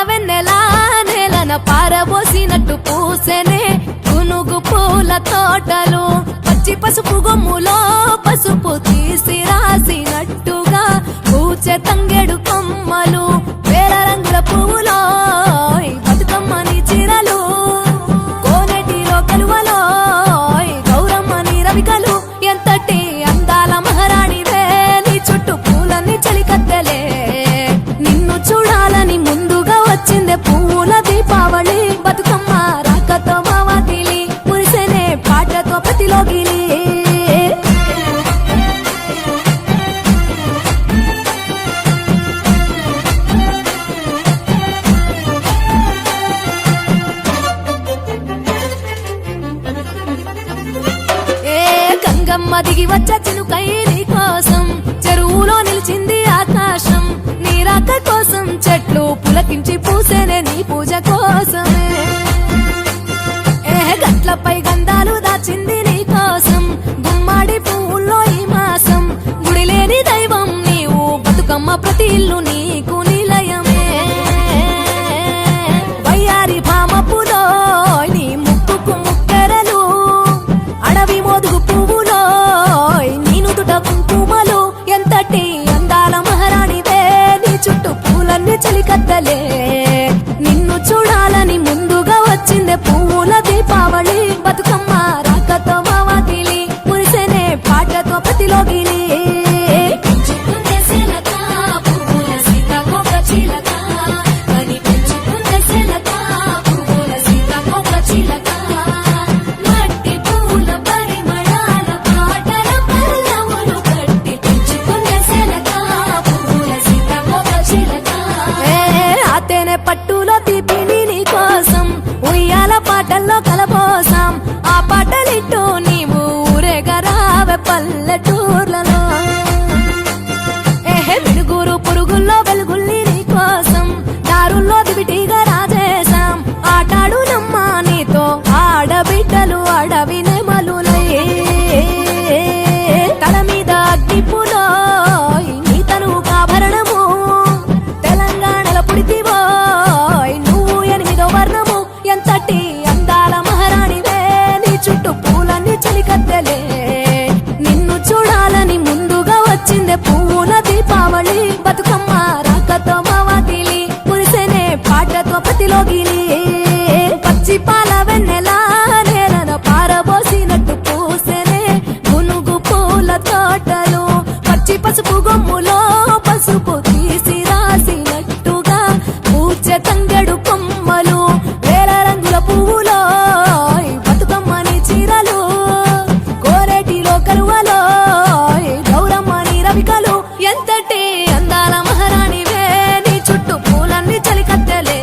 వెన్నెలా నేలన పారబోసినట్టు పూసెనే గునుగు పూల తోటలు పచ్చి పసుపు గొమ్ములో పసుపు తీసి రాసినట్టుగా పూచె తంగెడు కొమ్మలు వేల రంగుల పువ్వులో బతుకమ్మని చీరలు కోనేటిలో కలువలో గౌరమ్మని రవికలు ఎంతటి అందాల మహారాణివే నీ చుట్టూ పూలన్నీ చలికత్తెలే నిన్ను చూడాలని ముందుగా వచ్చిందే పూల దీపావళి బతుకమ్మ రాకతో మావాతిలి మురిసెనే పాటతో ప్రతిలోగిలి గంగమ్మ దిగి వచ్చ చినుకై నీ కోసం చెరువులో నిలిచింది ఆకాశం నీ రాక కోసం చెట్లు పులకించి పూసేనే నీ పూజ కోసమే గట్లపై గంధాలు దాచింది నీ కోసం గుమ్మాడి పువ్వుల్లో ఈ మాసం గుడిలేని దైవం నీవు బతుకమ్మ ప్రతి ఇల్లు నీకు నిలయమే వయ్యారి భామపులో నీ ముక్కుకు ముక్కెరలు అడవి మోదుగు పువ్వులో నీనుదుట కుంకుమలు ఎంతటి అందాల మహారాణివే నీ చుట్టూ పూలన్నీ చలికత్తలే నిన్ను చూడాలని ముందుగా వచ్చిందే పూల దీపావళి బతుకమ్మ రాకతో మావాతిలి మురిసెనే పాటతో ప్రతిలోగిలి పట్టులో తీపిని నీ కోసం ఉయ్యాల పాటల్లో కలబోసాం ఆ పాటలిట్టు నీవు ఊరేగరావే పల్లెటూర్లలో మినుగురు పురుగుల్లో వెలుగుల్ని నీ కోసం దారుల్లో దివిటిగా రాజేశాం ఆటాడు నమ్మ నీతో ఆడబిడ్డలు అడవి నెమలులై తల మీద అగ్నిపులో నీ తను ఆభరణము తెలంగాణలో పుడితివో నువ్వు 8వ వర్ణము ఎంతటి అందాల మహారాణివే నీ చుట్టూ పూలన్నీ చలికత్తెలే నిన్ను చూడాలని ముందుగా వచ్చిందే పూల దీపావళి బతుకమ్మ రాకతో మావాతిలి మురిసెనే పాటతో ప్రతిలోగిలి పచ్చి పాల వెన్నెలా నేలన పారబోసినట్టు పూసెనే గునుగు పూల తోటలు పచ్చి పసుపు గొమ్ములో పసుపు తీసి రాసినట్టుగా పూచె తంగెడు కొమ్మలు వేల రంగుల పువ్వులో బతుకమ్మని చీరలు కోరేటిలో కలువలో గౌరమ్మని రవికలు ఎంతటి అందాల మహారాణివే నీ చుట్టూ పూలన్నీ చలికత్తెలే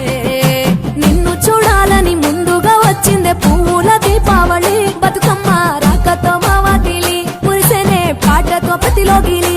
నిన్ను చూడాలని ముందుగా వచ్చిందే పూల దీపావళి బతుకమ్మ రాకతో మావాతిలి మురిసెనే పాటతో ప్రతిలోగిలి